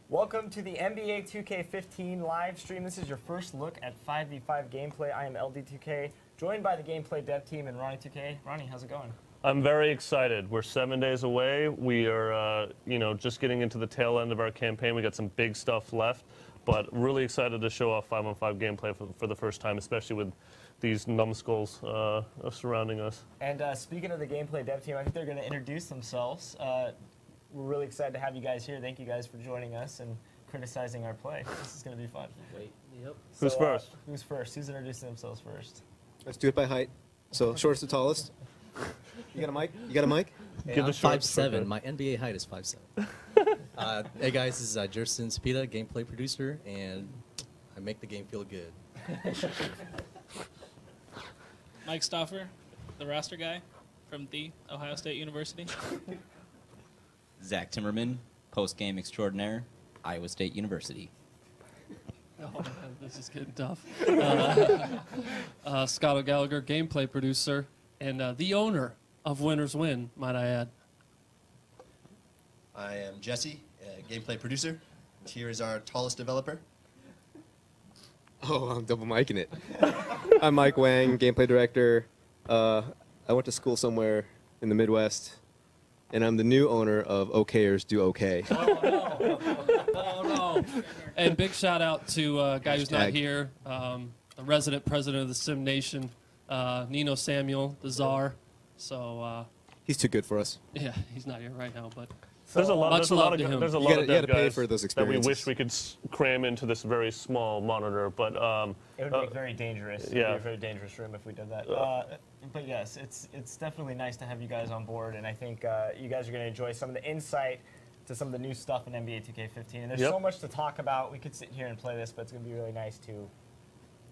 Welcome to the NBA 2K15 live stream. This is your first look at 5v5 gameplay. I am LD2K, joined by the gameplay dev team and Ronnie2K. Ronnie, how's it going? I'm very excited. We're 7 days away. We are, just getting into the tail end of our campaign. We got some big stuff left, but really excited to show off 5-on-5 gameplay for the first time, especially with these numbskulls surrounding us. And speaking of the gameplay dev team, I think they're going to introduce themselves. We're really excited to have you guys here. Thank you guys for joining us and criticizing our play. This is going to be fun. Wait, yep. Who's first? Who's first? Who's introducing themselves first? Let's do it by height. So shortest to tallest. You got a mic? You got a mic? Hey, I'm 5'7". My NBA height is 5'7". Hey guys, this is Jerson Spita, gameplay producer, and I make the game feel good. Mike Stoffer, the roster guy from the Ohio State University. Zach Timmerman, post-game extraordinaire, Iowa State University. Oh, man, this is getting tough. Scott O'Gallagher, gameplay producer, and the owner of Winners Win, might I add. I am Jesse, gameplay producer. Here is our tallest developer. Oh, I'm double micing it. I'm Mike Wang, gameplay director. I went to school somewhere in the Midwest, and I'm the new owner of OKers Do OK. Oh, no. Oh, no. And big shout out to a guy who's not here, the resident president of the Sim Nation, Nino Samuel, the czar. So he's too good for us. Yeah, he's not here right now, but there's a lot of dev guys for those that we wish we could cram into this very small monitor, but it would be very dangerous. Yeah, it would be a very dangerous room if we did that. But yes, it's definitely nice to have you guys on board, and I think you guys are going to enjoy some of the insight to some of the new stuff in NBA 2K15. And there's so much to talk about. We could sit here and play this, but it's going to be really nice to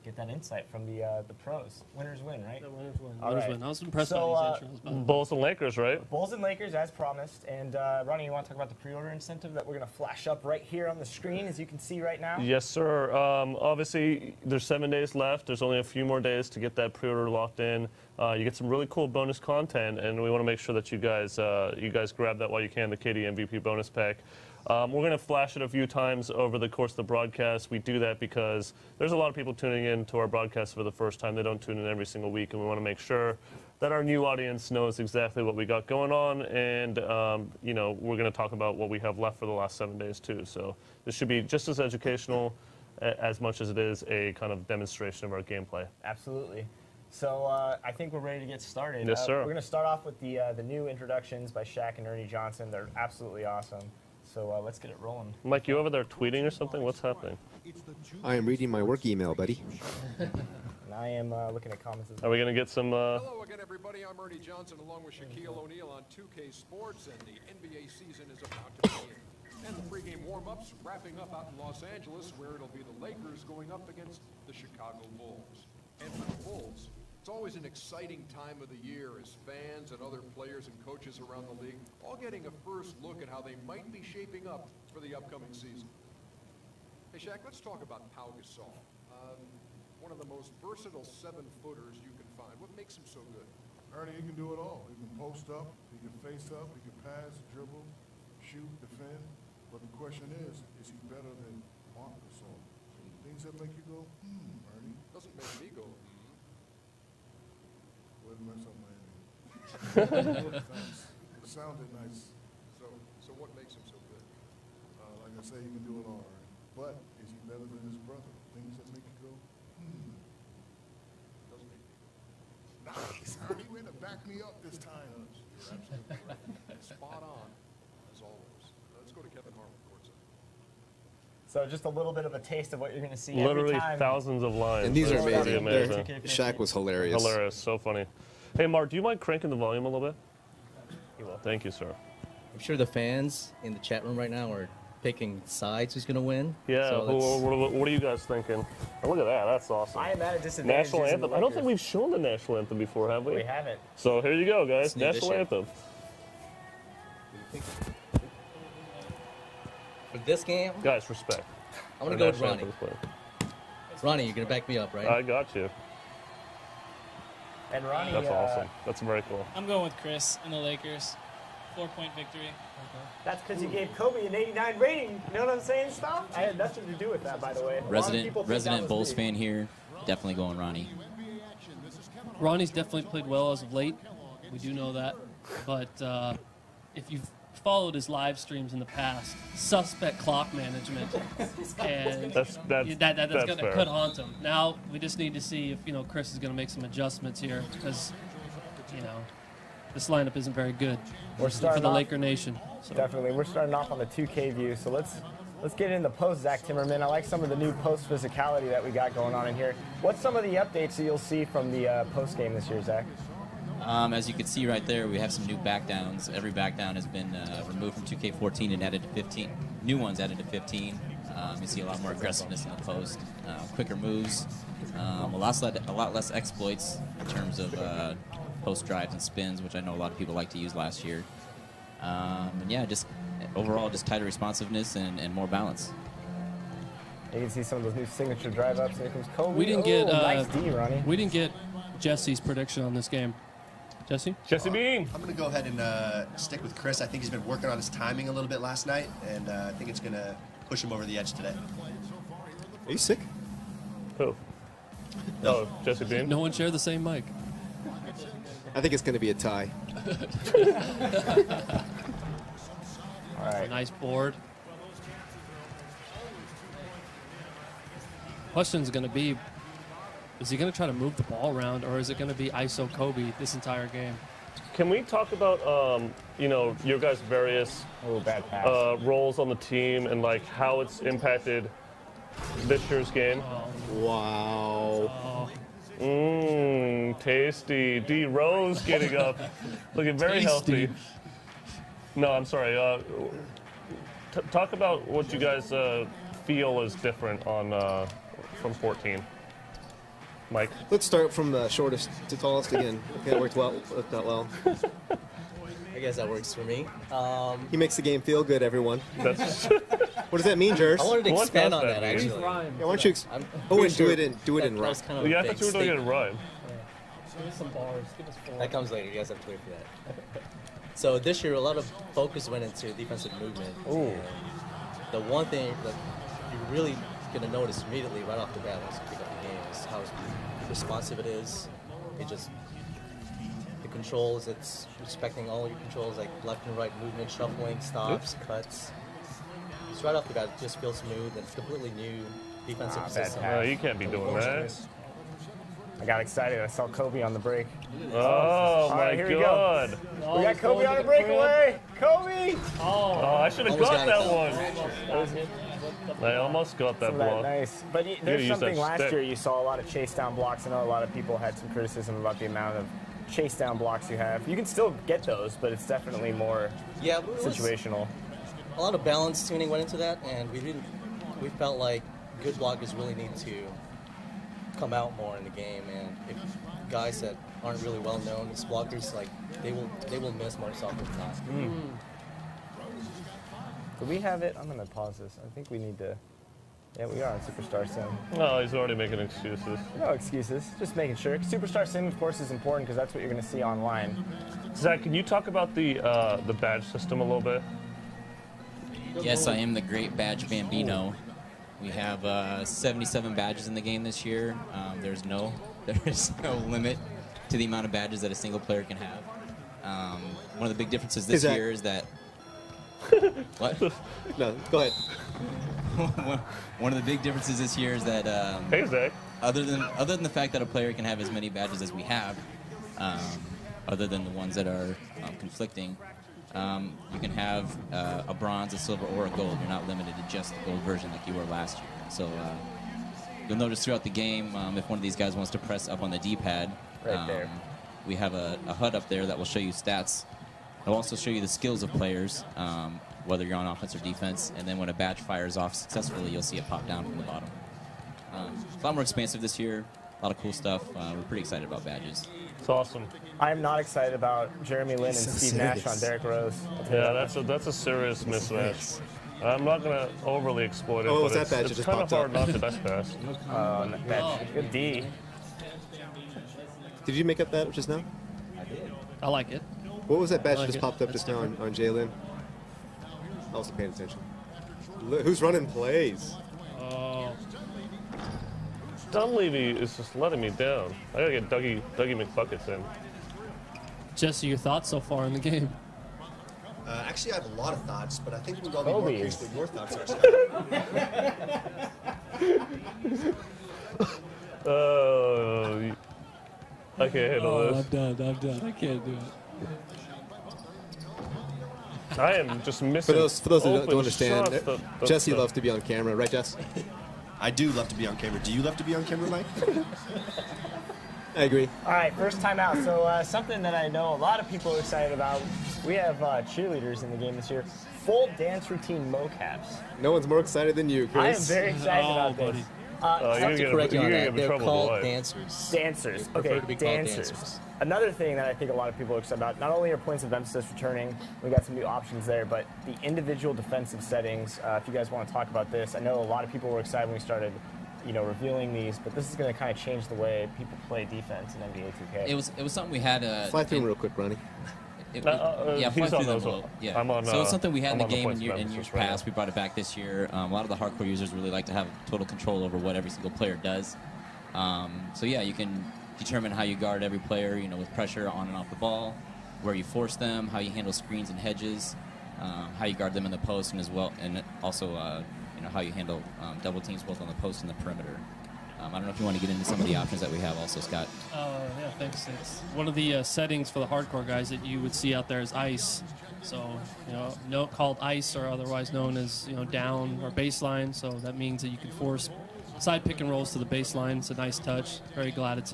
get that insight from the pros. Winners win, right? The winners win. Winners win. I was impressed by these intros. Bulls and Lakers, right? Bulls and Lakers, as promised. And Ronnie, you want to talk about the pre-order incentive that we're going to flash up right here on the screen, as you can see right now? Yes, sir. Obviously, there's 7 days left. There's only a few more days to get that pre-order locked in. You get some really cool bonus content, and we want to make sure that you guys grab that while you can, the KD MVP bonus pack. We're going to flash it a few times over the course of the broadcast. We do that because there's a lot of people tuning in to our broadcast for the first time. They don't tune in every single week, and we want to make sure that our new audience knows exactly what we got going on. And, we're going to talk about what we have left for the last 7 days, too. So this should be just as educational as much as it is a kind of demonstration of our gameplay. Absolutely. So I think we're ready to get started. Yes, sir. We're going to start off with the new introductions by Shaq and Ernie Johnson. They're absolutely awesome. So let's get it rolling. Mike, you over there tweeting or something? What's happening? I am reading my work email, buddy. And I am looking at comments as Are well. we going to get some... Hello again, everybody. I'm Ernie Johnson, along with Shaquille O'Neal on 2K Sports, and the NBA season is about to begin. And the pregame warm-ups wrapping up out in Los Angeles, where it'll be the Lakers going up against the Chicago Bulls. And for the Bulls, it's always an exciting time of the year as fans and other players and coaches around the league all getting a first look at how they might be shaping up for the upcoming season. Hey, Shaq, let's talk about Pau Gasol. One of the most versatile 7-footers you can find. What makes him so good? Ernie, he can do it all. He can post up, he can face up, he can pass, dribble, shoot, defend. But the question is he better than Marc Gasol? Things that make you go, Ernie. Doesn't make me go, Well, it mess up my ending. It sounded nice. So what makes him so good? Like I say, he can do it all, Ernie. But is he better than his brother? Things that make you go, Doesn't make me go. Nice, Ernie. Way to back me up this time. You're absolutely right. Spot on, as always. Let's go to Kevin Harlan, courtside. So just a little bit of a taste of what you're going to see Literally every time. thousands of lines. And these are amazing. amazing. Shaq was hilarious. Hilarious, so funny. Hey, Mark, do you mind cranking the volume a little bit? You will. Thank you, sir. I'm sure the fans in the chat room right now are picking sides who's going to win. Yeah, So what are you guys thinking? Oh, look at that, that's awesome. I am at a disadvantage. National anthem. I don't think we've shown the national anthem before, have we? We haven't. So here you go, guys. It's new National this year. anthem. For this game, Guys, respect. I'm going Our to go with national Ronnie. anthem's playing. Ronnie, you're going to back me up, right? I got you. And Ronnie, That's awesome. That's very cool. I'm going with Chris and the Lakers. 4-point victory. That's because you gave Kobe an 89 rating. You know what I'm saying, Stop? I had nothing to do with that, by the way. Resident Bulls fan here. Definitely going Ronnie. Ronnie's definitely played well as of late. We do know that. But if you've followed his live streams in the past, suspect clock management, and that's going to could haunt him. Now we just need to see if Chris is going to make some adjustments here, because this lineup isn't very good for the Laker Nation. So. Definitely, we're starting off on the 2K view, so let's get into post, Zach Timmerman. I like some of the new post physicality that we got going on in here. What's some of the updates that you'll see from the post game this year, Zach? As you can see right there, we have some new backdowns. Every backdown has been removed from 2K14 and added to 15. New ones added to 15. You see a lot more aggressiveness in the post, quicker moves, a lot less exploits in terms of post drives and spins, which I know a lot of people like to use last year. And yeah, just overall, just tighter responsiveness and more balance. You can see some of those new signature drive ups. Here comes Kobe. We didn't get nice D, Ronnie. We didn't get Jesse's prediction on this game. Jesse Bean. I'm going to go ahead and stick with Chris. I think he's been working on his timing a little bit last night, and I think it's going to push him over the edge today. Are you sick? Who? Oh, Jesse Bean. No one shared the same mic. I think it's going to be a tie. All right. Nice board. Question's going to be, is he going to try to move the ball around, or is it going to be ISO Kobe this entire game? Can we talk about, your guys' various roles on the team and like how it's impacted this year's game? Wow. Tasty. D Rose getting up, looking very healthy. No, I'm sorry. Talk about what you guys feel is different on from 14. Mike. Let's start from the shortest to tallest again. That worked well. Worked out well. I guess that works for me. He makes the game feel good, everyone. What does that mean, Jers? I wanted to expand on that actually. Yeah, why don't you? Do it in rhyme. Yeah, I thought you were doing it in rhyme. Give us some bars. Give us 4. That comes later. You guys have to wait for that. So this year, a lot of focus went into defensive movement. Ooh. The one thing that you're really going to notice immediately right off the bat once you pick up the game is how responsive it is. The controls, it's respecting all your controls, like left and right movement, shuffling, stops, cuts. Just right off the bat, it just feels smooth, and it's completely new defensive system. No, you can't be doing that. I got excited. I saw Kobe on the break. Oh, my God. We got Kobe on the breakaway. Kobe! Oh, I should have got that one. I almost got that block. Nice. But there's something last year you saw a lot of chase down blocks. I know a lot of people had some criticism about the amount of chase down blocks you have. You can still get those, but it's definitely more situational. A lot of balance tuning went into that, and we felt like good blockers really need to come out more in the game, and if guys that aren't really well known as blockers, like they will miss most often than not. Do we have it? I'm gonna pause this. I think we need to. Yeah, we are on Superstar Sim. No, he's already making excuses. No excuses. Just making sure. Superstar Sim, of course, is important because that's what you're gonna see online. Zach, can you talk about the badge system a little bit? Yes, I am the Great Badge Bambino. We have 77 badges in the game this year. There is no limit to the amount of badges that a single player can have. One of the big differences this year is that. What? No, go ahead. One of the big differences this year is that hey, Zach. Other than the fact that a player can have as many badges as we have, other than the ones that are conflicting, you can have a bronze, a silver, or a gold. You're not limited to just the gold version like you were last year. So you'll notice throughout the game, if one of these guys wants to press up on the D-pad, there. We have a HUD up there that will show you stats. It'll also show you the skills of players, whether you're on offense or defense. And then when a badge fires off successfully, you'll see it pop down from the bottom. It's a lot more expansive this year. A lot of cool stuff. We're pretty excited about badges. It's awesome. I am not excited about Jeremy Lin and Steve Nash on Derrick Rose. Yeah, that's a serious mismatch. I'm not going to overly exploit it, but it's kind of hard not to dash pass. Good D. Did you make up that just now? I did. I like it. What was that badge that like just it. popped up That's just now on Jalen? I wasn't paying attention. Who's running plays? Oh. Dunleavy is just letting me down. I gotta get Dougie McBuckets in. Jesse, your thoughts so far in the game? Actually, I have a lot of thoughts, but I think we'll all be more curious what your thoughts are, Scott. I can't handle this. I'm done. I can't do it. I am just missing. For those who don't open understand, shots Jesse loves to be on camera, right, Jess? I do love to be on camera. Do you love to be on camera, Mike? I agree. All right, first time out. So something that I know a lot of people are excited about. We have cheerleaders in the game this year. Full dance routine mocaps. No one's more excited than you, Chris. I am very excited about this. Just to correct you on that, they're called life. dancers. Dancers. They prefer Okay, to be called dancers. Another thing that I think a lot of people are excited about, not only are points of emphasis returning, we got some new options there, but the individual defensive settings. If you guys want to talk about this, I know a lot of people were excited when we started, revealing these, but this is going to kind of change the way people play defense in NBA 2K. It was something we had. Fly through them real quick, Ronnie. Yeah, fly he's through on them. those. Well, yeah. I'm on, so it's something we had I'm in on the the game points in of years emphasis right past. We brought it back this year. A lot of the hardcore users really like to have total control over what every single player does. So yeah, you can determine how you guard every player, with pressure on and off the ball, where you force them, how you handle screens and hedges, how you guard them in the post, and as well, and also how you handle double teams both on the post and the perimeter. I don't know if you want to get into some of the options that we have also, Scott. Yeah, thanks. It's one of the settings for the hardcore guys that you would see out there is ice. So, called ice or otherwise known as, down or baseline. So that means that you can force side pick and rolls to the baseline. It's a nice touch. Very glad it's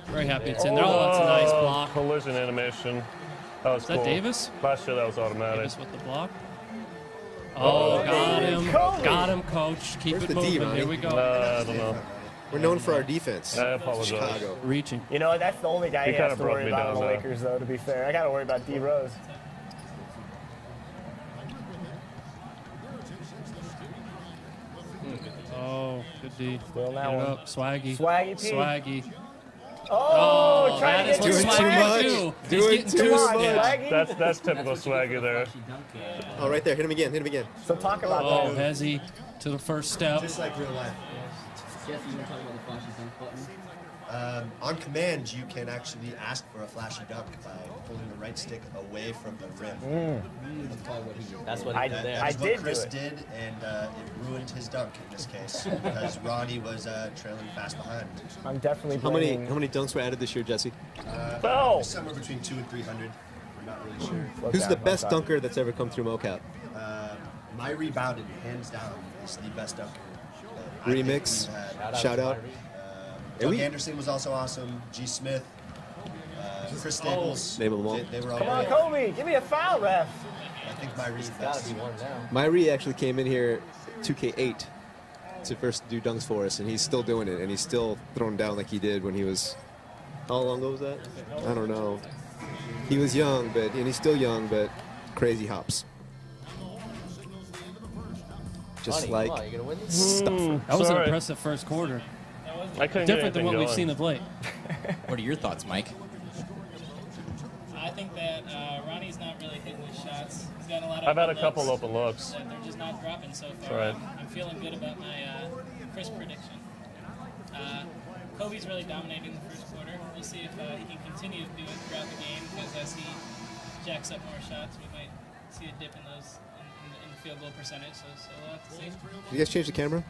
very happy it's in there. Oh, that's a nice block. Collision animation. That was Is cool. that Davis? Last year that was automatic. Davis with the block. Oh, got him. Got him, coach. Keep Where's it the D, moving. Ronnie? Here we go. I don't know. We're known for our defense. I apologize. Chicago. Reaching. That's the only guy He he has kinda to broke worry me about down on the there. Lakers, though, to be fair. I got to worry about D. Rose. Oh, good D. Still that Get it one. up. Swaggy. Swaggy P. Swaggy. Oh, trying that to is get what too Swaggy much. would do. He's Doing getting too too Come on, much. Swaggy. That's typical Swaggy there. Oh, right there. Hit him again. So talk about Oh, that. Hezzy to the first step. Just like real life. Jeff, you want to talk about the flashy dunk button? On command, you can actually ask for a flashy dunk by pulling the right stick away from the rim. That's probably what he did. That's what he did there. I That's did what Chris do it. did, and it ruined his dunk in this case because Ronnie was trailing fast behind. I'm definitely How many blaming. dunks were added this year, Jesse? No! Somewhere between 200 and 300. We're not really sure. Look Who's down, the look best down. dunker that's ever come through mocap? My rebounded, hands down, is the best dunker. I think Remix. we've had. Shout out. Doug we- Anderson was also awesome. G. Smith, Chris Staples. Name them all. They were all Come on, great. Kobe, give me a foul, ref. I think my read's Gotta best. be one now. Myrie actually came in here 2K8 to first do dunks for us, and he's still doing it, and he's still throwing down like he did when he was. How long ago was that? I don't know. He was young, and he's still young, but crazy hops. Just Ronnie, like come on, you gonna win this? stuff. That was an Sorry. impressive first quarter. I couldn't get Different than anything what we've going. seen of late. What are your thoughts, Mike? I think that Ronnie's not really hitting his shots. He's got a lot of I've had a open couple looks open looks. that they're just not dropping so far. Right. I'm feeling good about my first prediction. Kobe's really dominating the first quarter. We'll see if he can continue to do it throughout the game, because as he jacks up more shots, we might see a dip in those in the field goal percentage. So we'll have to see. You guys change the camera?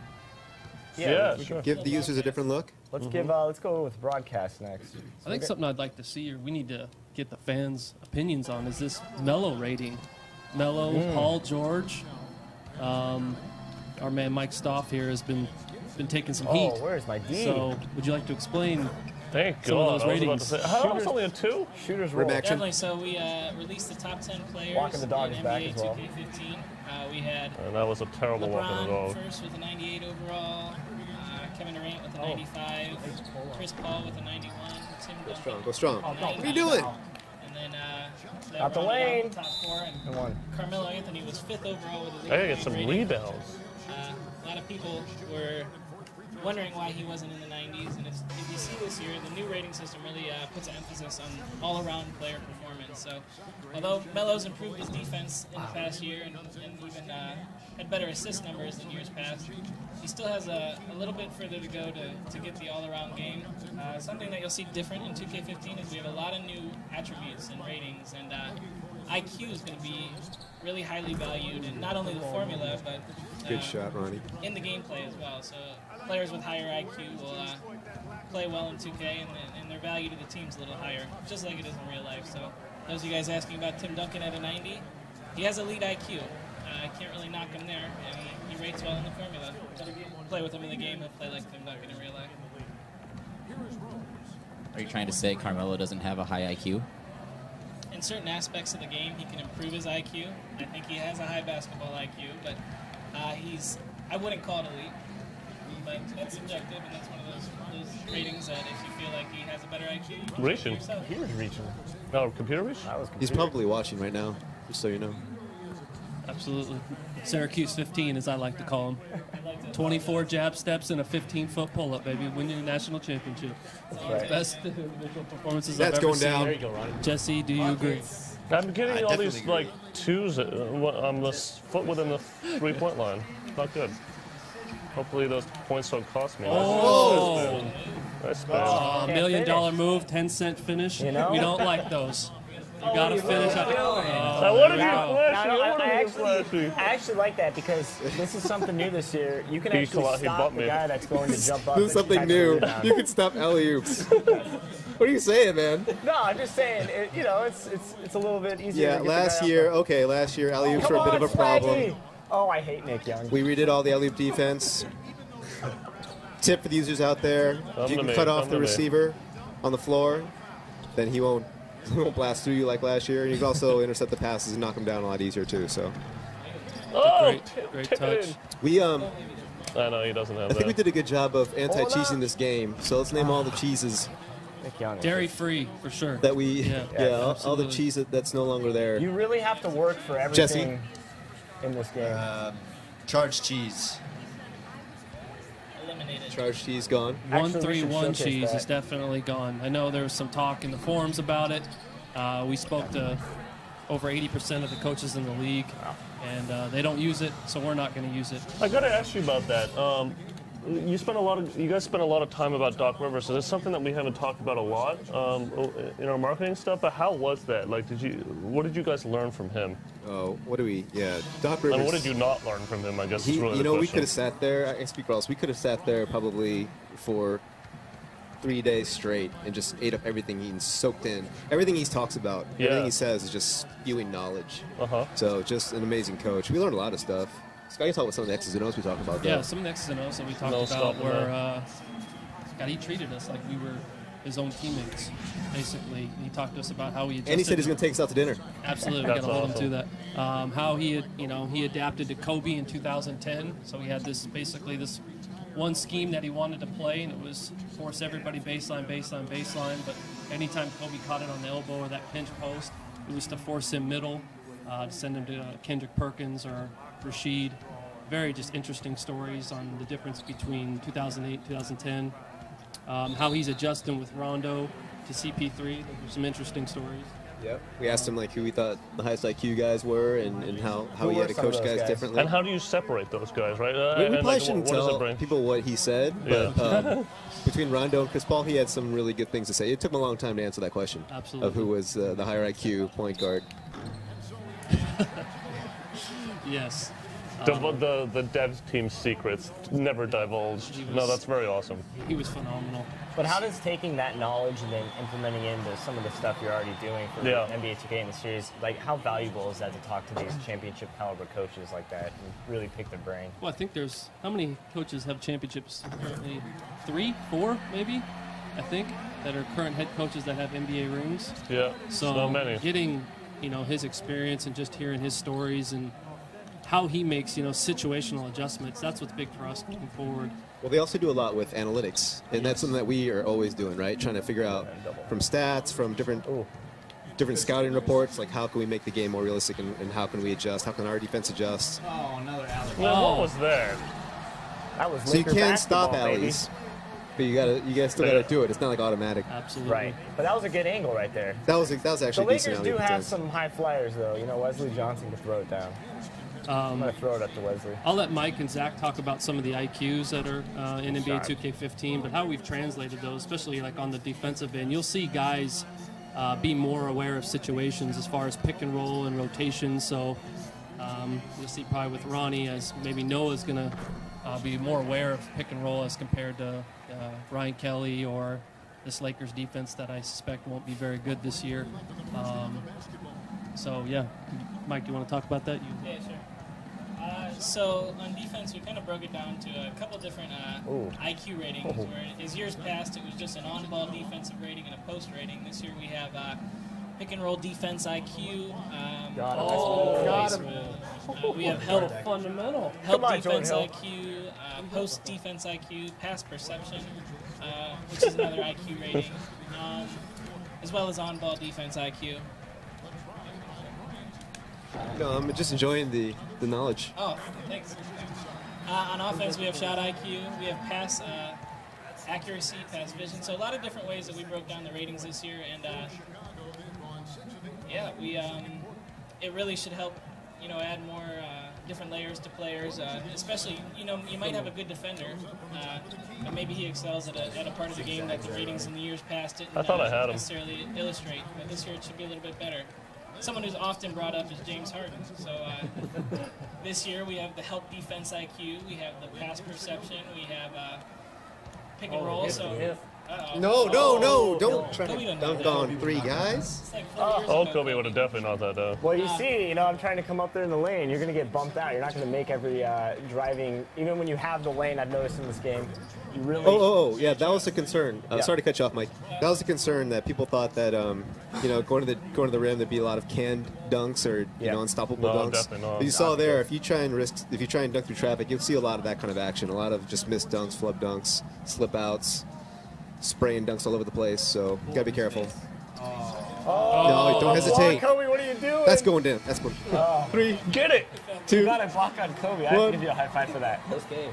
Yeah, we sure. Give the users a different look? Let's let's go with broadcast next. I think something I'd like to see, or we need to get the fans' opinions on, is this Mello rating. Mello, Paul George, our man Mike Stoff here has been taking some heat. Oh, where's my D? So, would you like to explain? Thank Some of God. those I was about ratings. to say, how was only a 2? Shooters Rim roll. action. Definitely. So we released the top 10 players Walking the dog in is back NBA as well. 2K15. We had And that was a terrible walk in the LeBron dog. first with a 98 overall, Kevin Durant with a 95, Chris Paul with a 91, Tim Duncan Go strong. Oh, What are you doing? and then that Out the rounded lane. the top 4, and Come on. Carmelo Anthony was 5th overall with a I gotta get 88 some rating. rebounds. A lot of people were wondering why he wasn't in the 90s. And if you see this year, the new rating system really puts an emphasis on all-around player performance. So although Melo's improved his defense in the past year and even had better assist numbers than years past, he still has a little bit further to go to get the all-around game. Something that you'll see different in 2K15 is we have a lot of new attributes and ratings, and IQ is going to be really highly valued in not only the formula, but Good shot, Ronnie. in the gameplay as well. So players with higher IQ will play well in 2K, and their value to the team's a little higher, just like it is in real life. So those of you guys asking about Tim Duncan at a 90, he has elite IQ. I can't really knock him there, and he rates well in the formula. But if you play with him in the game, he'll play like Tim Duncan in real life. Are you trying to say Carmelo doesn't have a high IQ? In certain aspects of the game, he can improve his IQ. I think he has a high basketball IQ, but I wouldn't call it elite. But that's subjective, and that's one of those ratings that if you feel like he has a better IQ, you can Reaching. yourself. He was reaching. No, computer reach? He's probably watching right now, just so you know. Absolutely. Syracuse 15, as I like to call him. 24 jab steps and a 15-foot pull-up, baby. Win your national championship. right. Best individual performances That's I've ever going seen. down. There you go, Ronnie. Jesse, do you agree? I'm getting I all these definitely like twos on the foot within the 3-point line. Not good. Hopefully those points don't cost me. Oh! Nice spin. Can't $1 million finish. move, 10-cent finish. You know? We don't like those. You gotta finish. I wanted you No, flashy. no, I wanted you I flashy. actually like that because this is something new this year. You can He actually he stop bumped the me. guy that's going to jump up. Do and something catch the new. rebound. You can stop alley-oops. What are you saying, man? No, I'm just saying. It's a little bit easier. Yeah, to get the last guy year, up okay, last year alley-oops there. were a bit of a Come on, problem. Swaggy! Oh, I hate Nick Young. We redid all the alley-oop defense. Tip for the users out there: if you to can me, cut off come the to me. receiver on the floor, then he won't blast through you like last year. And you can also intercept the passes and knock him down a lot easier too. So Oh, Great tip it touch. in. we I know he doesn't have I think we that. did a good job of anti-cheesing this game. So let's name all the cheeses Nick Young. is Dairy just- free, for sure. that we Yeah, all the absolutely. cheese that's no longer there. You really have to work for everything in this game. Charged cheese. Eliminated. Charged cheese gone. Actually, we should 1-3-1 showcase cheese that. is definitely gone. I know there was some talk in the forums about it. We spoke to over 80% of the coaches in the league, and they don't use it, so we're not going to use it. I gotta ask you about that. You guys spent a lot of time about Doc Rivers. So it's something that we haven't talked about a lot in our marketing stuff. But how was that? Like, what did you guys learn from him? Oh, what do we? Yeah, Doc I Rivers. mean, what did you not learn from him? I guess is really You know, the we question. could have sat there. I can speak for us. We could have sat there probably for 3 days straight and just ate up everything and soaked in everything he talks about. Yeah. Everything he says is just spewing knowledge. Uh-huh. So just an amazing coach. We learned a lot of stuff. Scott, you talk about some of the X's and O's we talked about. Yeah, though. some of the X's and O's that we talked No about stopping were, God, he treated us like we were his own teammates, basically. He talked to us about how he adjusted. And he said he's going to take us out to dinner. Absolutely, we That's got to hold him awesome. to that. How he had, he adapted to Kobe in 2010. So he had this one scheme that he wanted to play, and it was force everybody baseline. But anytime Kobe caught it on the elbow or that pinch post, it was to force him middle, to send him to Kendrick Perkins or Rashid. Very just interesting stories on the difference between 2008, 2010. How he's adjusting with Rondo to CP3. Those are some interesting stories. Yep. We asked him like who we thought the highest IQ guys were and how Who he were had to some of coach those guys guys? differently. And how do you separate those guys, right? We And, probably like, shouldn't what does it tell bring? people what he said, but between Rondo and Chris Paul, he had some really good things to say. It took him a long time to answer that question Absolutely. of who was the higher IQ point guard. Yes. The dev team's secrets never divulged. No, that's very awesome. He was phenomenal. But how does taking that knowledge and then implementing into some of the stuff you're already doing for Yeah. NBA 2K in the series, like how valuable is that to talk to these championship caliber coaches like that and really pick their brain? Well, I think there's how many coaches have championships currently? 3, 4, maybe. I think that are current head coaches that have NBA rings. Yeah, So not many. getting his experience and just hearing his stories and how he makes situational adjustments. That's what's big for us moving forward. Well, they also do a lot with analytics, and that's something that we are always doing, right? Trying to figure out from stats, from different scouting reports, like how can we make the game more realistic and how can we adjust? How can our defense adjust? Oh, another alley. Well, what was that? That was So you Laker can stop basketball, baby. alleys, but you guys still gotta do it. It's not like automatic. Absolutely. Right. But that was a good angle right there. That was actually The a decent Lakers alley do have defense. some high flyers, though. You know, Wesley Johnson can throw it down. I'm going to throw it up to Wesley. I'll let Mike and Zach talk about some of the IQs that are in NBA 2K15, but how we've translated those, especially like on the defensive end. You'll see guys be more aware of situations as far as pick and roll and rotation. So you'll see probably with Ronnie, as maybe Noah's going to be more aware of pick and roll as compared to Ryan Kelly or this Lakers defense that I suspect won't be very good this year. So yeah, Mike, do you want to talk about that? Yeah, sure. So on defense, we kind of broke it down to a couple different IQ ratings. Where as years past, it was just an on-ball defensive rating and a post rating. This year we have pick and roll defense IQ. We have help fundamental. Help defense IQ, post defense IQ, pass perception, which is another IQ rating, as well as on-ball defense IQ. No, I'm just enjoying the knowledge. Oh, thanks. On offense, we have shot IQ, we have pass accuracy, pass vision. So a lot of different ways that we broke down the ratings this year, and yeah, we it really should help, you know, add more different layers to players. Especially, you know, you might have a good defender, but maybe he excels at a part of the game that the ratings in the years past didn't necessarily illustrate. But this year it should be a little bit better. Someone who's often brought up is James Harden. So this year we have the help defense IQ, we have the pass perception, we have pick and roll. So No, don't try to dunk on three guys. Old Kobe would have definitely knocked that down. Well, you see, you know, I'm trying to come up there in the lane. You're going to get bumped out. You're not going to make every driving, even when you have the lane. I've noticed in this game, you really. Yeah, that was a concern. Sorry to cut you off, Mike. That was a concern that people thought that you know, going to the rim, there'd be a lot of canned dunks or you know, unstoppable dunks. Definitely not. But you saw there, if you try and dunk through traffic, you'll see a lot of that kind of action. A lot of just missed dunks, flub dunks, slip outs, spraying dunks all over the place. So you gotta be careful. No, don't hesitate. Kobe, what are you doing? That's going down. That's going. 3, get it. 2. You got a block on Kobe. I have to give you a high five for that. Close game.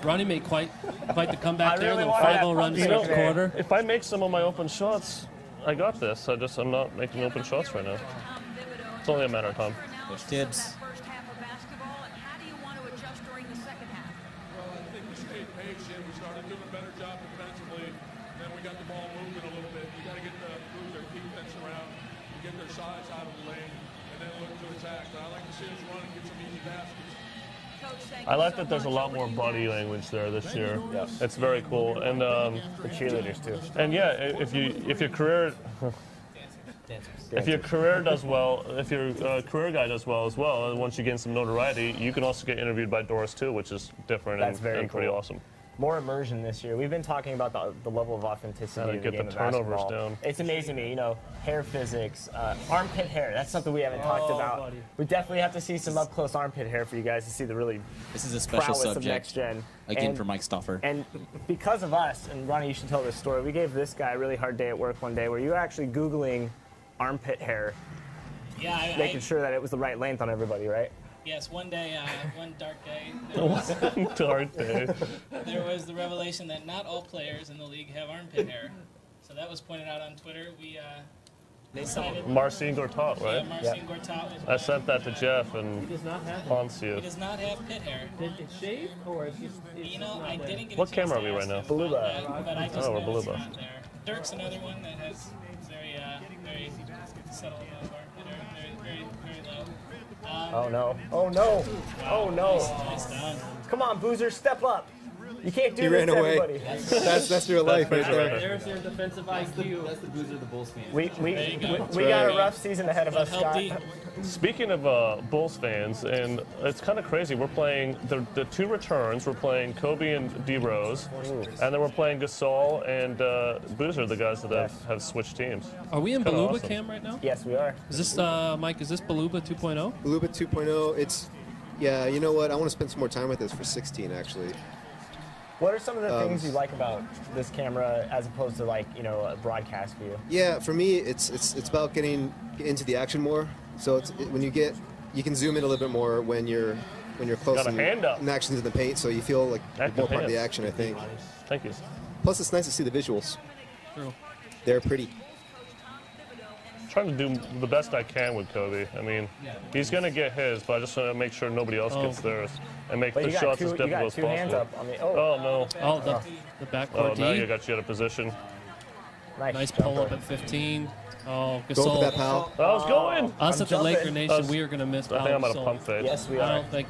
Ronnie made quite the comeback there. really The wanted that 5-0 run puppy first there. quarter. If I make some of my open shots, I got this. I'm not making open shots right now. It's only a matter of time. Coach Tibbs. Well, I think we stayed patient. We started doing a better job defensively. Then we got the ball moving a little bit. You got to move their defense around, get their size out of the lane, and then look to attack. But I like to see us run and get some easy baskets. I like that there's a lot more body language there this year. Yeah. It's very cool. And the cheerleaders too. And yeah, if your career does well, if your career guy does well as well, and once you gain some notoriety, you can also get interviewed by Doris too, which is different and pretty awesome. More immersion this year. We've been talking about the level of authenticity in the game of turnovers basketball. down. It's amazing to me, you know, hair physics, armpit hair. That's something we haven't talked about. Buddy. We definitely have to see some up close armpit hair for you guys to see the really This is a special prowess of subject. next gen. Again, for Mike Stoffer. And because of us, and Ronnie, you should tell this story. We gave this guy a really hard day at work one day where you were actually Googling armpit hair, making sure that it was the right length on everybody, right? Yes, one day, one dark day, there was the revelation that not all players in the league have armpit hair. So that was pointed out on Twitter. We decided. Marcin Gortat, right? Yeah, Marcin Gortat was. I sent that to Jeff and He does not have Poncio. He does not have pit hair. Did it shave or is just? You know, I didn't get. What camera are we right now? Beluga. But I just we're know it's Beluga. not there. Dirk's another one that has very subtle armpit hair, very low. Oh no! Oh no! Oh no! Nice down. Come on, Boozer, step up! You can't do He this ran to away. everybody. That's your life right there. There's your defensive IQ. That's the Boozer the Bulls fan. We got a rough season ahead of us, Scott. Speaking of Bulls fans, and it's kind of crazy, we're playing the two returns. We're playing Kobe and D Rose, and then we're playing Gasol and Boozer, the guys that have switched teams. Are we in Kinda Beluga awesome. cam right now? Yes, we are. Is this Mike? Is this Beluga 2.0? Beluga 2.0. It's you know what? I want to spend some more time with this for 16 actually. What are some of the things you like about this camera as opposed to, like, you know, a broadcast view? Yeah, for me, it's about getting into the action more. So when you can zoom in a little bit more when you're when you're close Got a and hand up. actions in the paint, so you feel like you're Active more part of the hands. action, I think. Thank you. Plus, it's nice to see the visuals. True. They're pretty. Trying to do the best I can with Kobe. I mean, he's going to get his, but I just want to make sure nobody else gets theirs and make But the you got shots two, as you difficult got as two possible. hands up. I mean, oh, Oh, no. Oh, the backcourt Oh, now D. you got you out of position. Nice pull up at 15. Oh, Go for that, Gasol. pal. I was going. Us at the jumping. Laker Nation, we are going to miss I think I'm Pau at a Gasol. pump fake. yes, we I are. don't think,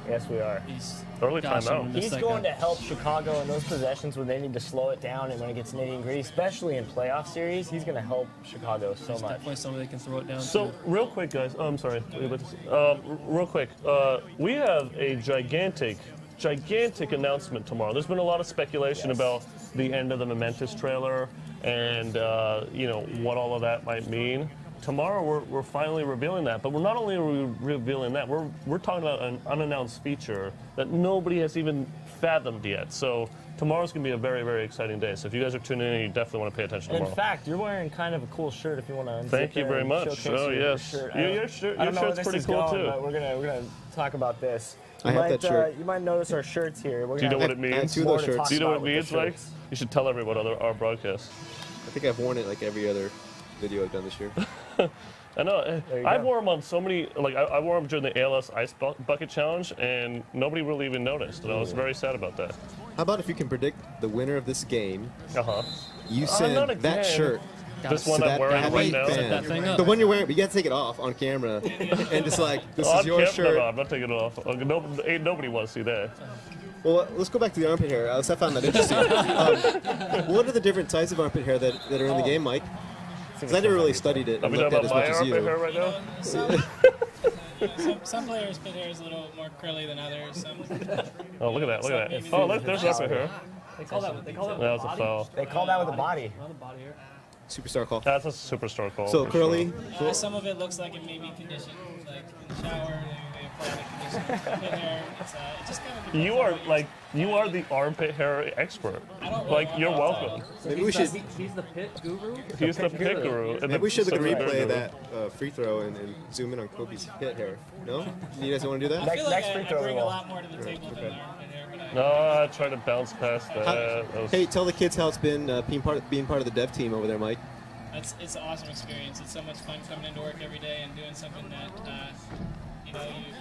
Yes, we are. he's Early gosh, I'm timeout. gonna miss He's that going guy. to help Chicago in those possessions when they need to slow it down and when it gets nitty and gritty, especially in playoff series. He's going to help Chicago so There's much. definitely somebody that can throw it down. So, to. real quick, guys. Oh, I'm sorry. What are you about to say? Real quick. We have a gigantic announcement tomorrow. There's been a lot of speculation about the end of the Momentous trailer and, what all of that might mean. Tomorrow, we're finally revealing that. But we're not only revealing that, we're talking about an unannounced feature that nobody has even fathomed yet. So tomorrow's going to be a very, very exciting day. So if you guys are tuning in, you definitely want to pay attention And tomorrow. in fact, you're wearing kind of a cool shirt if you want to. Thank you very much. Oh, yes. Your shirt's pretty cool, too. But we're gonna talk about this. I have that shirt. You might notice our shirts here. We're Do you know gonna what it have means? two of more those to shirts. talk Do you know what about it with means, the Mike? shirts. You should tell everyone on our broadcast. I think I've worn it like every other video I've done this year. I know. you I go. wore them on so many. Like I wore them during the ALS Ice Bucket Challenge, and nobody really even noticed. And I was very sad about that. How about if you can predict the winner of this game? Uh-huh. You not send again. that shirt This to one I'm that wearing heavy right now. fan. Set that thing up. The one you're wearing, but you got to take it off on camera and just like, this On is your camera? shirt. No, I'm not taking it off. Ain't nobody wants to see that. Well, let's go back to the armpit hair. I found that interesting. What are the different types of armpit hair that are in the game, Mike? Because I never really studied it Are and we looked talking at it about as my much as armpit hair you. right now? Some players' pit hair is a little more curly than others. Some, Oh, look at that! Look at that! Oh, look, there's armpit hair. They call that That was a foul. They call that with the body. Not the body hair. Superstar call. That's a superstar call. So for curly. some of it looks like it may be conditioned, like in the shower. They apply the conditioner. Pit hair, it just kind of. Sure. You are the armpit hair expert. I don't really Like want you're that welcome. Maybe we should. He's the pit guru. He's the pit guru. Maybe we should look at replay of that free throw and zoom in on Kobe's pit hair. No? You guys want to do that? I feel like Next free I throw bring we a will. lot more to the table than the armpit hair, but I, No, I tried to bounce past that. That was- Hey, tell the kids how it's been being part of the dev team over there, Mike. it's an awesome experience. It's so much fun coming into work every day and doing something that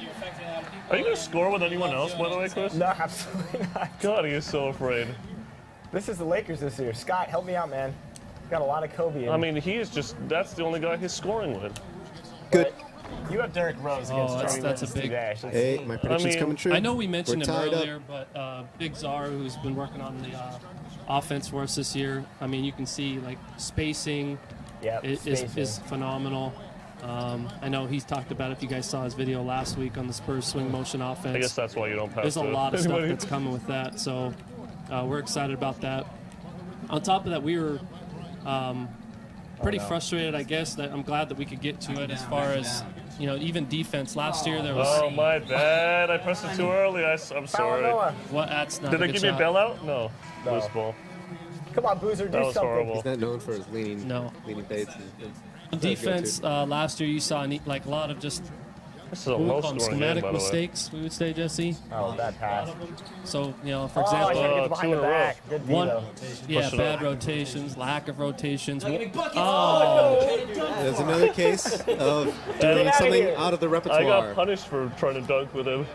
you're affecting a lot of people. Are you gonna and score with anyone love else, by doing the it, way, so- Chris? No, absolutely not. God, he is so afraid. This is the Lakers this year. Scott, help me out, man. Got a lot of Kobe. I mean, he is just—that's the only guy he's scoring with. Good. You have Derrick Rose against that's- Joey that's a Witness big- today. So Hey, my prediction's mean, coming true. I know we mentioned We're him tied earlier, but Big Czar, who's been working on the offense for us this year, I mean, you can see like spacing yeah, is phenomenal. I know he's talked about, if you guys saw his video last week on the Spurs swing motion offense. I guess that's why you don't pass. There's a to lot of stuff anybody. that's coming with that, so we're excited about that. On top of that, we were pretty frustrated, I guess, that I'm glad that we could get to it as far as, even defense. Last year there was... Oh, my bad. I pressed it too early. I'm sorry. What? That's not Did a they good give me a shot. bailout? No. No. Loose ball. Come on, Boozer, do That was something. horrible. He's not known for his leaning fades. On defense, last year you saw like a lot of just This is a we would low call them scoring game, schematic by the way. mistakes, we would say, Jesse. Oh, bad pass. So, for Oh, example, I gotta get two behind in the a row. back. Good D, one, though. Push it bad up. rotations, lack of rotations. Oh, there's another case of doing outta something here. out of the I repertoire. got punished for trying to dunk with him.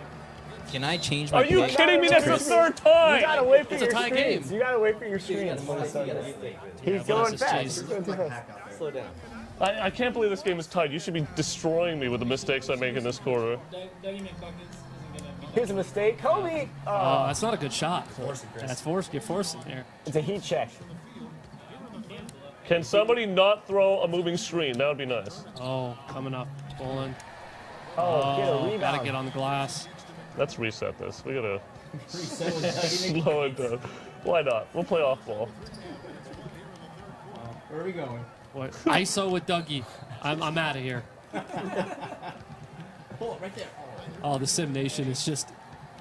Can I change my Are you pick? kidding me? That's the third time. You gotta wait for It's a your tie screens. game. You gotta wait for your screens. He's what going is this fast. chase? He's going too fast. Slow down. I can't believe this game is tied. You should be destroying me with the mistakes I make in this quarter. Dougie McBuckets isn't gonna be. Here's a mistake. Kobe! That's not a good shot. That's forced. You're forcing there. It's a heat check. Can somebody not throw a moving screen? That would be nice. Oh, coming up, pulling. Oh, get a rebound. Gotta get on the glass. Let's reset this. We gotta slow it down. Why not? We'll play off ball. Where are we going? What? ISO with Dougie. I'm out of here. Pull it right there. Oh, the Sim Nation is just.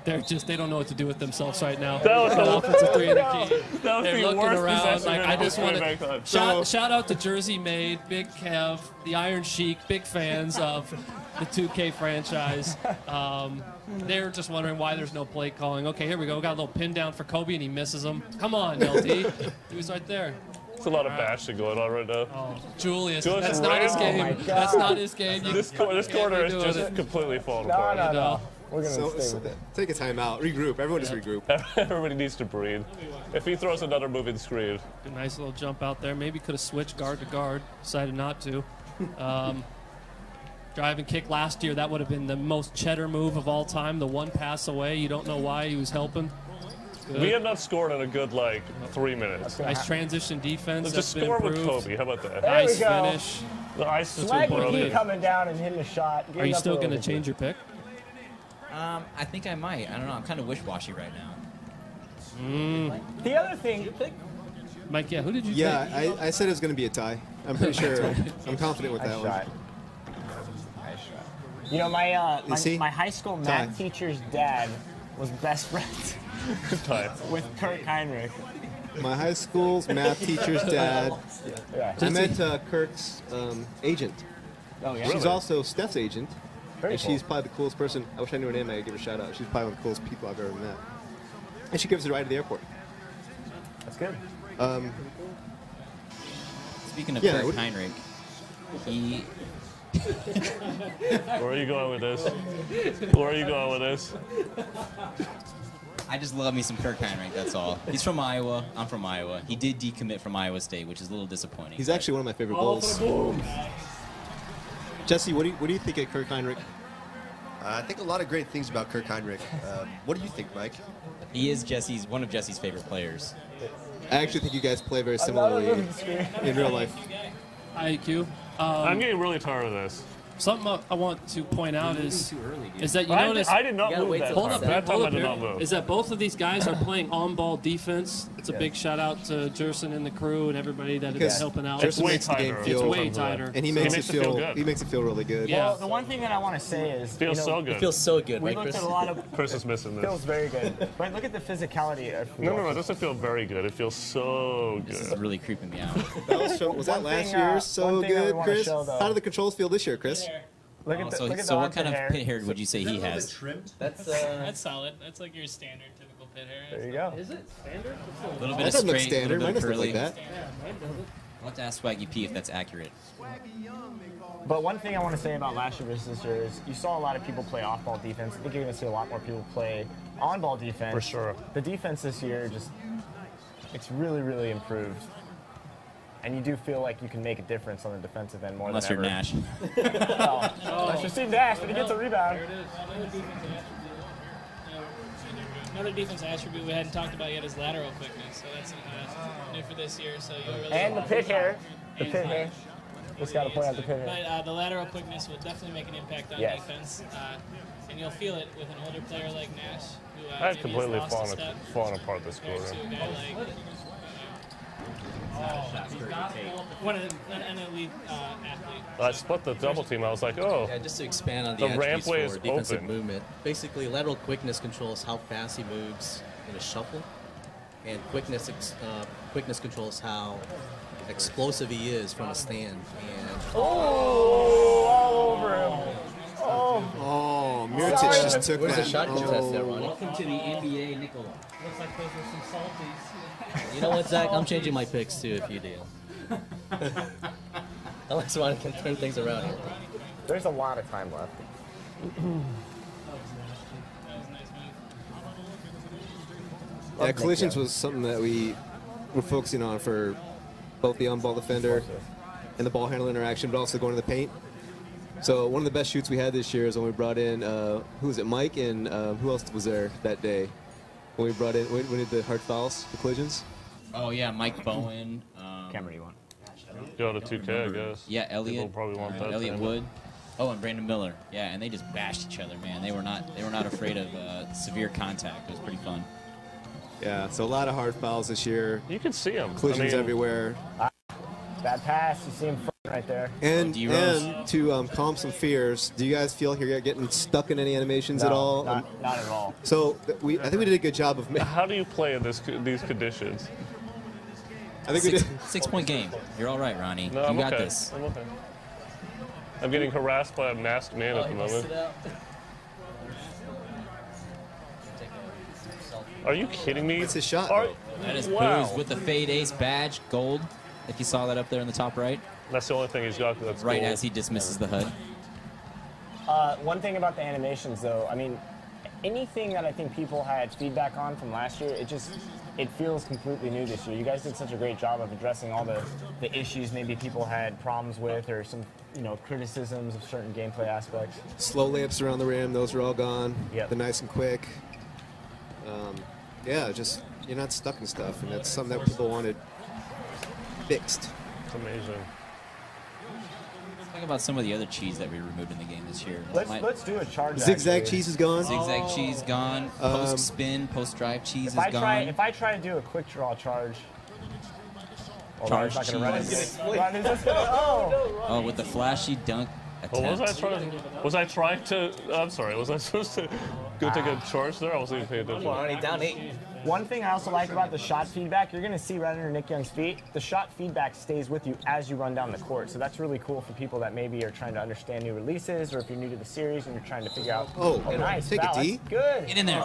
They don't know what to do with themselves right now. That was the- offensive three in the key. That was They're the looking worst around possession like in I the just history want of mankind. to shout out to Jersey Made, Big Kev, the Iron Sheik, big fans of the 2K franchise. They're just wondering why there's no play calling. Okay, here we go. We got a little pin down for Kobe, and he misses him. Come on, LT. He was right there. There's a lot of bashing going on right now. Oh, Julius, Julius that's is not his raging. game. That's not his game. This corner is just completely falling apart. No. We're going to stay with it. Take a timeout. Regroup. Everyone just regroup. Everybody needs to breathe. If he throws another moving screen. A nice little jump out there. Maybe could have switched guard to guard. Decided not to. Drive and kick last year, that would have been the most cheddar move of all time. The one pass away. You don't know why he was helping. Good. We have not scored in a good, 3 minutes. Nice transition defense. Let's just score with Kobe. How about that? There Nice we go. finish. The ice is Swag too would keep broken. coming down and hitting a shot. Are you still going to change your pick? I think I might. I don't know. I'm kind of wishy-washy right now. The other thing, Mike, who did you pick? Yeah, I said it was going to be a tie. I'm pretty sure. I'm confident with that one. Nice shot. You know, my high school math teacher's dad was best friends with Kirk Heinrich. My high school's math teacher's dad. Yeah. I met Kirk's agent. Oh, yeah. She's Really? also Steph's agent. Very And cool. she's probably the coolest person. I wish I knew her name. I'd give her a shout out. She's probably one of the coolest people I've ever met. And she gives us a ride to the airport. That's good. Speaking of Yeah, Kirk Heinrich, he... Where are you going with this? Where are you going with this? I just love me some Kirk Heinrich, that's all. He's from Iowa. I'm from Iowa. He did decommit from Iowa State, which is a little disappointing. He's actually one of my favorite Bulls. Jesse, what do you think of Kirk Heinrich? I think a lot of great things about Kirk Heinrich. What do you think, Mike? He is one of Jesse's favorite players. I actually think you guys play very similarly in real life. IQ. I'm getting really tired of this. Something I want to point out is that you I notice. I did not move that Hold far. up, That time hold I up did here. not move. Is that both of these guys are playing on-ball defense. It's a big shout out to Jerson and the crew and everybody that is helping out. Jerson way makes the game tighter. feel It's way tighter. and he makes it feel really good. Yeah. Well, the one thing that I want to say is, Feels so good. It feels so good, we right, looked Chris? at a lot of. Chris is missing this. Feels very good. But look at the physicality. No, it doesn't feel very good. It feels so This is good. really creeping me out. Was that last thing, year so one thing that we good, wanna Chris? show, though- How did the controls feel this year, Chris? Look at the, look at the So what armpit kind of hair. pit hair would you say he has? That's solid. That's like your standard typical pit hair. There you go. Is it standard? A little bit That of doesn't look straight, a standard. little Mine bit doesn't look curly. like that. I'll have to ask Swaggy P if that's accurate. But one thing I want to say about last year versus this year is you saw a lot of people play off-ball defense. I think you're going to see a lot more people play on-ball defense. For sure. The defense this year it's really, really improved. And you do feel like you can make a difference on the defensive end more Unless than you're ever. Nash. Unless you're Steve Nash, but he gets a rebound. Another defense attribute we hadn't talked about yet is lateral quickness. So that's new for this year. So you'll really And the pit hair. The pit hair. Just got to point out the pit hair. But the lateral quickness will definitely make an impact on Yes. defense. And you'll feel it with an older player like Nash, who I've maybe has completely lost a step fallen apart this compared quarter. to a guy like an elite athlete. I split the double team. I was like, oh. Yeah, just to expand on the The attributes rampway for is defensive open. movement. Basically, lateral quickness controls how fast he moves in a shuffle, and quickness controls how explosive he is from a stand. And all over him. Oh, Mirotic just took where's that. the shot contest there, Ronnie? Welcome to the NBA, Nicola. Looks like those are some salties. You know what, Zach? I'm changing my picks too if you do. Unless Ronnie can turn things around here. There's a lot of time left. Yeah, collisions was something that we were focusing on for both the on-ball defender and the ball handler interaction, but also going to the paint. So one of the best shoots we had this year is when we brought in, who was it, Mike, and who else was there that day? When we brought in, when we did the hard fouls, the collisions? Oh, yeah, Mike Bowen. Camera, you want? Go to 2K, I guess. Yeah, Elliot. People probably want that. Elliot thing. Wood. Oh, and Brandon Miller. Yeah, and they just bashed each other, man. They were not afraid of severe contact. It was pretty fun. Yeah, so a lot of hard fouls this year. You can see them. Collisions everywhere. Bad pass. You see him right there. And D-Rose. to calm some fears, do you guys feel like you're getting stuck in any animations at all? Not at all. So I think we did a good job of. How do you play in these conditions? I think we did. 6-point game. You're all right, Ronnie. No, you I'm got okay. this. I'm okay. I'm getting harassed by a masked man at the moment. Are you kidding me? It's his shot. That is Wow. Booze with the Fade Ace badge, gold. If you saw that up there in the top right. That's the only thing he's got. That's right gold. as he dismisses the HUD. One thing about the animations, though, I mean, anything that I think people had feedback on from last year, it feels completely new this year. You guys did such a great job of addressing all the issues maybe people had problems with, or some criticisms of certain gameplay aspects. Slow layups around the rim, those are all gone. Yep. They're nice and quick. Yeah, just you're not stuck in stuff, and that's something that people wanted fixed. It's amazing. Let's talk about some of the other cheese that we removed in the game this year. Let's do a charge. Zigzag actually. cheese is gone. Zigzag cheese gone. Post spin, post drive cheese is gone. If I try to do a quick draw charge. Charge not gonna run cheese. Oh, with the flashy dunk attempt. Oh, was I trying to? I'm sorry. Was I supposed to go take a charge there? I wasn't even paying attention. Already down 8. One thing I also like about the shot feedback, you're going to see right under Nick Young's feet, the shot feedback stays with you as you run down the court. So that's really cool for people that maybe are trying to understand new releases, or if you're new to the series and you're trying to figure out. Oh, nice. take Foul. a D. That's good. Get in there.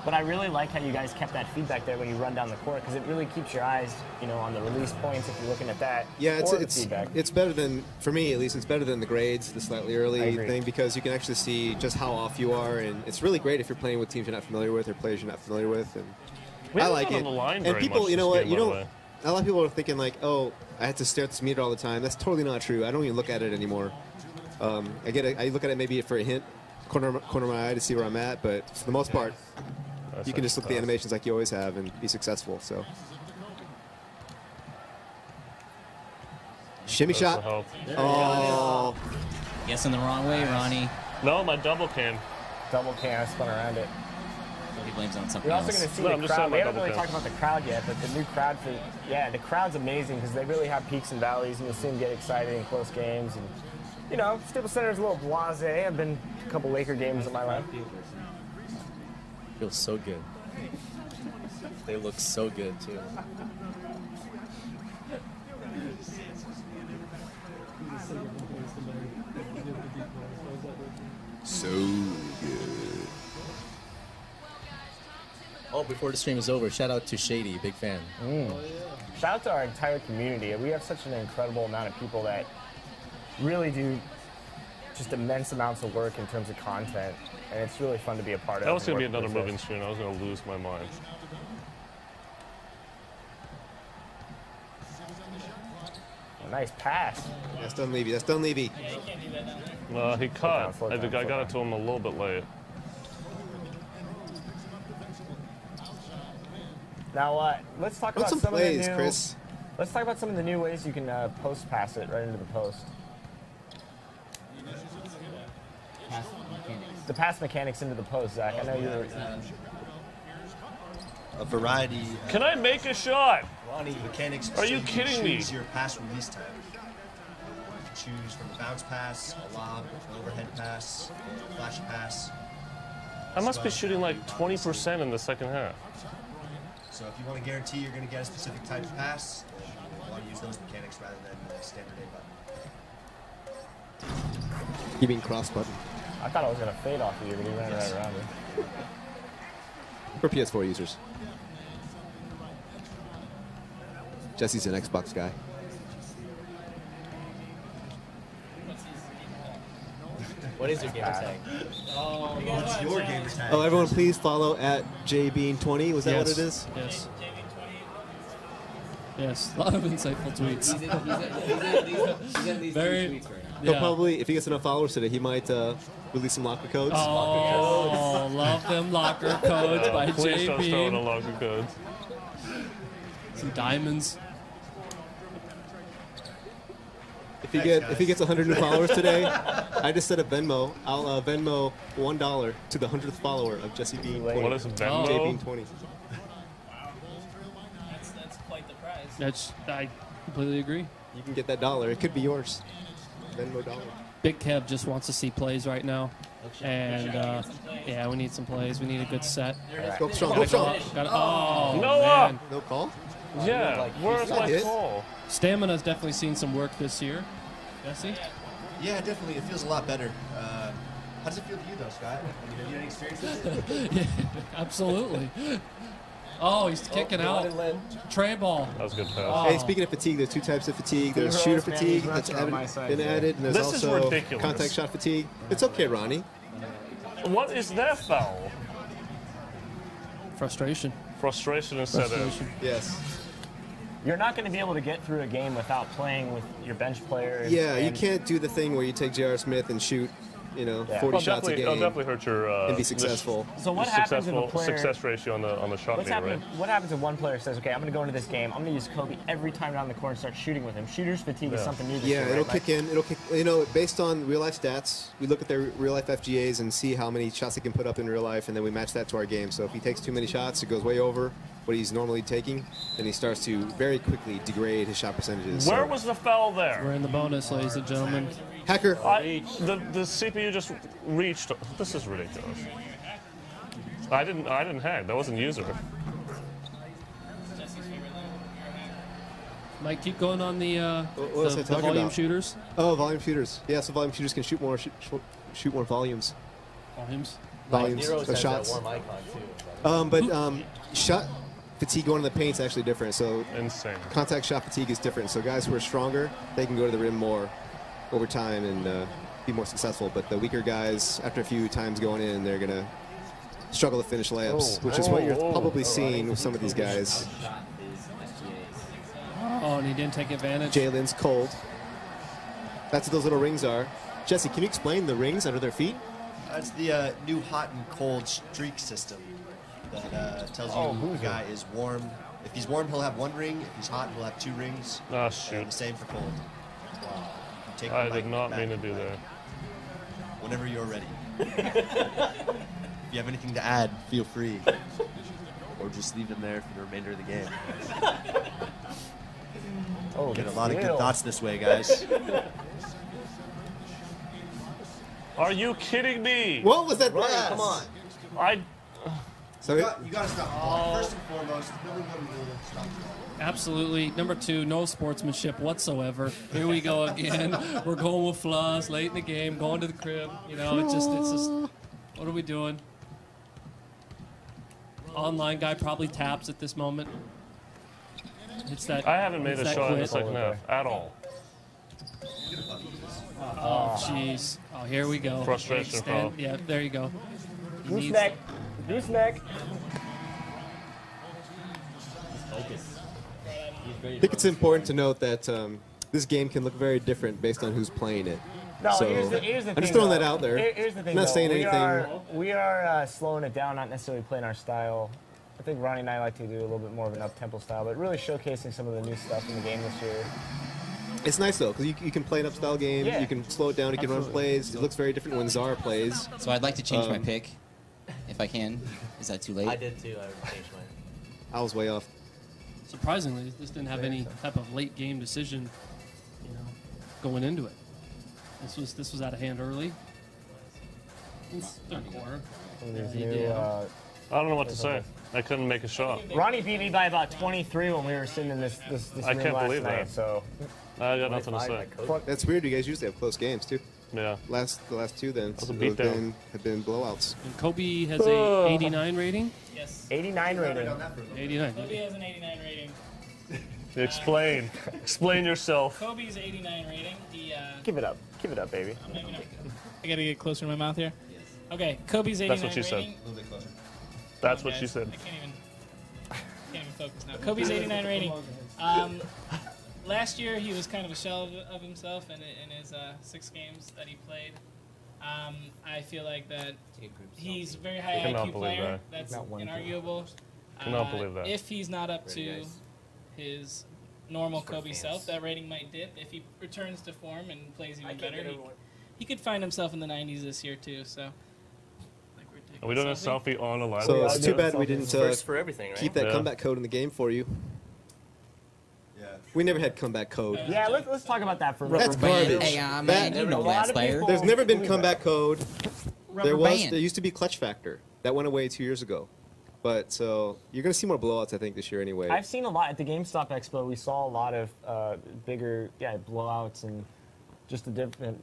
But I really like how you guys kept that feedback there when you run down the court, because it really keeps your eyes, on the release points if you're looking at that. Yeah, or the feedback. it's better than, for me at least, it's better than the grades, the slightly early thing, because you can actually see just how off you are, and it's really great if you're playing with teams you're not familiar with or players you're not familiar with. And We I haven't like been it. on the line And very people, much you know this what, game, you by the don't. way. A lot of people are thinking like, oh, I have to stare at this meter all the time. That's totally not true. I don't even look at it anymore. I look at it maybe for a hint, corner of my eye to see where I'm at, but for the most part, you can just look at the animations like you always have and be successful. So, shimmy shot. Oh, Guessing the wrong way, Ronnie. No, my double can. Double can, I spun around it. He blames it on something You're also else. going to see No, the I'm just crowd. saying my We haven't double really can. talked about the crowd yet, but the new crowd the crowd's amazing because they really have peaks and valleys, and you'll see them get excited in close games. And Staples Center is a little blasé. I've been to a couple Laker games in my life. Feels so good. They look so good too. so good. Oh, before the stream is over, shout out to Shady, big fan. Shout out to our entire community. We have such an incredible amount of people that really do just immense amounts of work in terms of content, and it's really fun to be a part of. That was and going to be work another with moving us. screen. I was going to lose my mind. A nice pass. That's Dunleavy. That's Dunleavy. Yeah, you can't do that down there. He caught. Slow down, I slow got it down. to him a little bit late. Now, let's talk What's about some some plays, of the new. Chris? Let's talk about some of the new ways you can post pass it right into the post. The pass mechanics into the post, Zach. I know you were. A variety Can I make a shot? of mechanics. Are you so kidding me? choose your pass release time. Choose from a bounce pass, a lob, an overhead pass, a flash pass. I must be shooting like 20% in the second half. So if you want to guarantee you're going to get a specific type of pass, then you want to use those mechanics rather than the standard A button. You mean cross button? I thought I was gonna fade off of you, but he ran right around me. For PS4 users. Jesse's an Xbox guy. What is your gamer tag? What's your gamer tag? Oh, everyone, please follow at JBean20. Was that what it is? Yes. Yes. A lot of insightful tweets. He's at least Very- 3 tweets right now. He'll Yeah. probably, if he gets enough followers today, he might release some locker codes. Oh, love them locker codes by Please don't throw in a JB. locker code. Some diamonds. If he gets 100 new followers today, I just set a Venmo. I'll Venmo $1 to the 100th follower of Jesse Bean. What is Venmo? JBean20. That's quite the prize. I completely agree. You can get that dollar. It could be yours. Venmo dollar. Big Kev just wants to see plays right now. And yeah, we need some plays. We need a good set. Go strong. Go strong. Oh, Noah! man. No call? Yeah, where's my hit. call? Stamina's definitely seen some work this year. Jesse? Yeah, definitely. It feels a lot better. How does it feel to you, though, Scott? I mean, have you had any experience with it? Yeah, absolutely. Oh, he's kicking out. Tray ball. That was a good pass. Oh. Hey, speaking of fatigue, there's two types of fatigue. There's shooter fatigue that's been added, and there's This is also ridiculous. contact shot fatigue. It's okay, Ronnie. What is that foul? Frustration. Frustration instead of. Yes. You're not going to be able to get through a game without playing with your bench player. Yeah, you can't do the thing where you take J.R. Smith and shoot, 40 shots a game. It'll definitely hurt your and be successful. So what happens if a player, success ratio on the shot meter, right? What happens if one player says, "Okay, I'm going to go into this game. I'm going to use Kobe every time down the court and start shooting with him." Shooter's fatigue is something new this year. Yeah, it'll right? kick in. It'll kick. Based on real life stats, we look at their real life FGAs and see how many shots he can put up in real life, and then we match that to our game. So if he takes too many shots, it goes way over what he's normally taking, then he starts to very quickly degrade his shot percentages. Where was the foul there? We're in the bonus, ladies and gentlemen. Hacker. The CPU just reached. This is ridiculous. I didn't hack. That wasn't user. Mike, keep going on the the volume about? shooters. Oh, volume shooters. Yeah, so volume shooters can shoot more volumes. Volumes of shots. Shot fatigue going to the paint is actually different. So insane. Contact shot fatigue is different. So guys who are stronger, they can go to the rim more over time and be more successful. But the weaker guys, after a few times going in, they're gonna struggle to finish layups, which is what you're probably seeing with some of these guys. Oh, and he didn't take advantage. Jalen's cold. That's what those little rings are. Jesse, can you explain the rings under their feet? It's the new hot and cold streak system that tells you if a guy is warm. If he's warm, he'll have one ring. If he's hot, he'll have 2 rings. Ah, shoot. The same for cold. I did not mean to do that. Whenever you're ready. If you have anything to add, feel free. Or just leave them there for the remainder of the game. Get a lot of good thoughts this way, guys. Are you kidding me? What was that? Ryan, come on. So you got to stop. First and foremost, number one rule, stop. Absolutely. Number 2, no sportsmanship whatsoever. Here we go again. We're going with flaws late in the game, going to the crib. It's just, what are we doing? Online guy probably taps at this moment. It's that. I haven't made a shot in the second half at all. Oh, jeez. Oh, here we go. Frustration foul. Yeah, there you go. Gooseneck. Gooseneck. I think it's important to note that this game can look very different based on who's playing it. No, so here's the thing. I'm just throwing that out there. Here's the thing. I'm not saying anything. We are slowing it down, not necessarily playing our style. I think Ronnie and I like to do a little bit more of an up-tempo style, but really showcasing some of the new stuff in the game this year. It's nice though, because you can play an up-style game. Yeah. You can slow it down. You can run plays. It looks very different when Czar plays. So I'd like to change my pick, if I can. Is that too late? I did too. I changed mine. I was way off. Surprisingly, this didn't have any type of late game decision, going into it. This was out of hand early. It's third quarter. I don't know what to say. I couldn't make a shot. Ronnie beat me by about 23 when we were sitting in this I room can't last believe night. that. So I got nothing to say. That's weird. You guys usually have close games too. Yeah. The last 2 then That was a beatdown. have been blowouts. And Kobe has a 89 rating. Yes. 89 rating. 89. Kobe has an 89 rating. Explain. Explain yourself. Kobe's 89 rating. He, Give it up. Give it up, baby. maybe not. I gotta get closer to my mouth here. Okay, Kobe's 89 That's what she said. rating. A little bit closer. That's Come what on, she guys. said. I can't even focus now. Kobe's 89 rating. Last year he was kind of a shell of himself in his 6 games that he played. I feel like that he's a very high Cannot IQ believe player. that. That's inarguable. Cannot believe that. If he's not up to his normal Kobe self, that rating might dip. If he returns to form and plays even better, he could find himself in the 90s this year too. So. We don't have selfie on a live. So it's too bad we didn't First for everything, right? keep that Yeah. comeback code in the game for you. Yeah. We never had comeback code. Yeah, let's talk about that for a minute. That's garbage. Hey, man, That- you know a lot that of player. people- There's never been comeback code. There band. used to be clutch factor. That went away 2 years ago. But so you're going to see more blowouts, I think, this year anyway. I've seen a lot at the GameStop Expo. We saw a lot of bigger, blowouts and just a different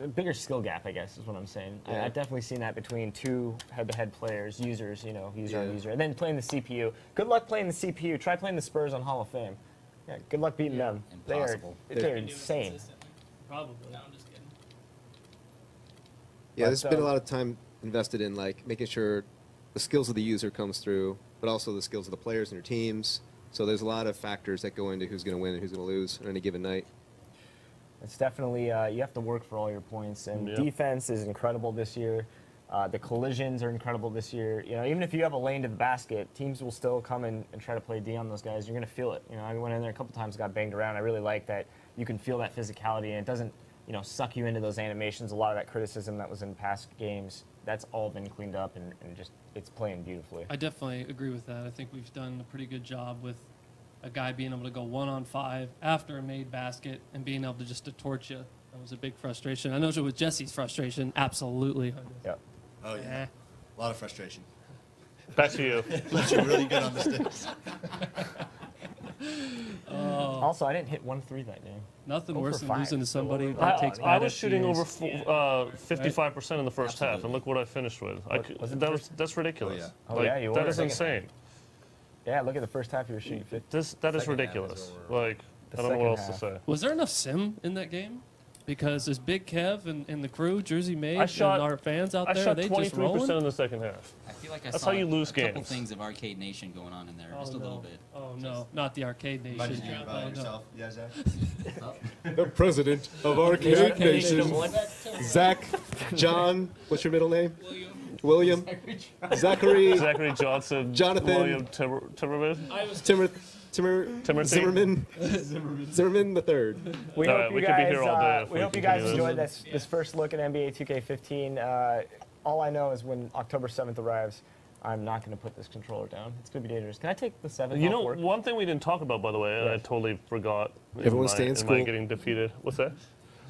a bigger skill gap, I guess, is what I'm saying. Yeah. I've definitely seen that between two head-to-head players, users, user on user, and then playing the CPU. Good luck playing the CPU. Try playing the Spurs on Hall of Fame. Yeah, good luck beating them. Impossible. They're insane. Probably. No, I'm just kidding. Yeah, there's been a lot of time invested in like making sure the skills of the user comes through, but also the skills of the players and their teams. So there's a lot of factors that go into who's going to win and who's going to lose on any given night. It's definitely, you have to work for all your points, and defense is incredible this year. The collisions are incredible this year. Even if you have a lane to the basket, teams will still come and try to play D on those guys. You're going to feel it. I went in there a couple times, got banged around. I really like that you can feel that physicality, and it doesn't, suck you into those animations. A lot of that criticism that was in past games, that's all been cleaned up, and just it's playing beautifully. I definitely agree with that. I think we've done a pretty good job with a guy being able to go 1-on-5 after a made basket and being able to just to torch you. That was a big frustration. I know it was Jesse's frustration. Absolutely. Yep. Oh, yeah. A lot of frustration. Back to you. Left you really good on the sticks. Also, I didn't hit 1-3 that game. Nothing 0 worse for than 5. losing to somebody that takes I was bad shooting over FGs. 55% in the first half, and look what I finished with. That's ridiculous. Oh, yeah, you That were. is insane. Yeah, look at the first half you were shooting 50. That is ridiculous. Like, I don't know what else to say. Was there enough sim in that game? Because there's Big Kev and the crew, Jersey Made, I shot- and our fans out I there, shot they just 23% rolling? in the second half. I feel like I That's saw how you lose a couple games. things of Arcade Nation going on in there, just a little bit. Oh, no, not the Arcade Nation. Imagine you about Oh, no. yourself. Yeah, Zach? The president of Arcade Nation, Zach, John, what's your middle name? William. Zachary. Zachary Johnson. Jonathan. William Timmerman. Zimmerman. Zimmerman the third. We All hope right, you we could guys, be here all day if we we hope you guys continue enjoyed this first look at NBA 2K15. All I know is when October 7th arrives, I'm not going to put this controller down. It's going to be dangerous. Can I take the 7th off work? One thing we didn't talk about, by the way, and I totally forgot. Everyone stay in school. Getting defeated. What's that?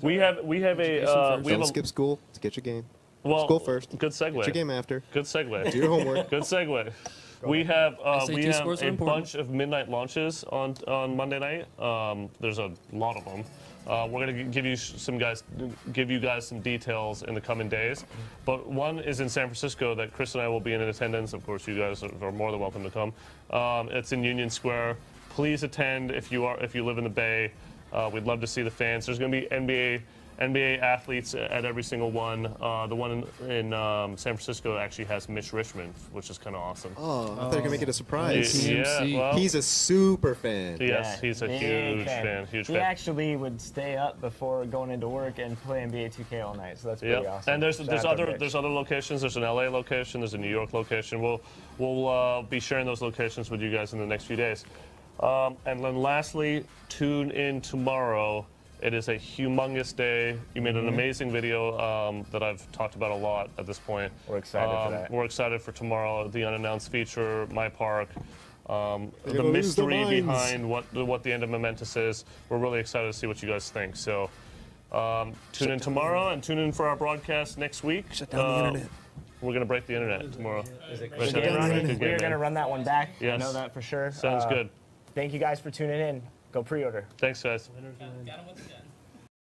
We have a Don't skip school to get your game. Well, school first. Good segue. Get your game after. Good segue. Do your homework. Good segue. We have SAT scores are a important. bunch of midnight launches on Monday night. There's a lot of them. We're going to give you guys some details in the coming days. But one is in San Francisco that Chris and I will be in attendance. Of course, you guys are more than welcome to come. It's in Union Square. Please attend if you live in the Bay. We'd love to see the fans. There's going to be NBA athletes at every single one. The one in San Francisco actually has Mitch Richmond, which is kind of awesome. Oh, I thought you were going to make it a surprise. Yeah, well, he's a super fan. yes, he's a huge fan. He actually would stay up before going into work and play NBA 2K all night, so that's pretty awesome. And there's Shout out to Mitch. there's other locations. There's an LA location. There's a New York location. We'll be sharing those locations with you guys in the next few days. And then lastly, tune in tomorrow. It is a humongous day. You made an amazing video that I've talked about a lot at this point. We're excited for that. We're excited for tomorrow, the unannounced feature, My Park, the gonna lose their mystery minds. behind what the end of Momentous is. We're really excited to see what you guys think. So tune in tomorrow and tune in for our broadcast next week. Shut down the internet. We're going to break the internet tomorrow. We are going to run that one back. Yes. I know that for sure. Sounds good. Thank you guys for tuning in. Go pre-order. Thanks, guys. Got him with the gun.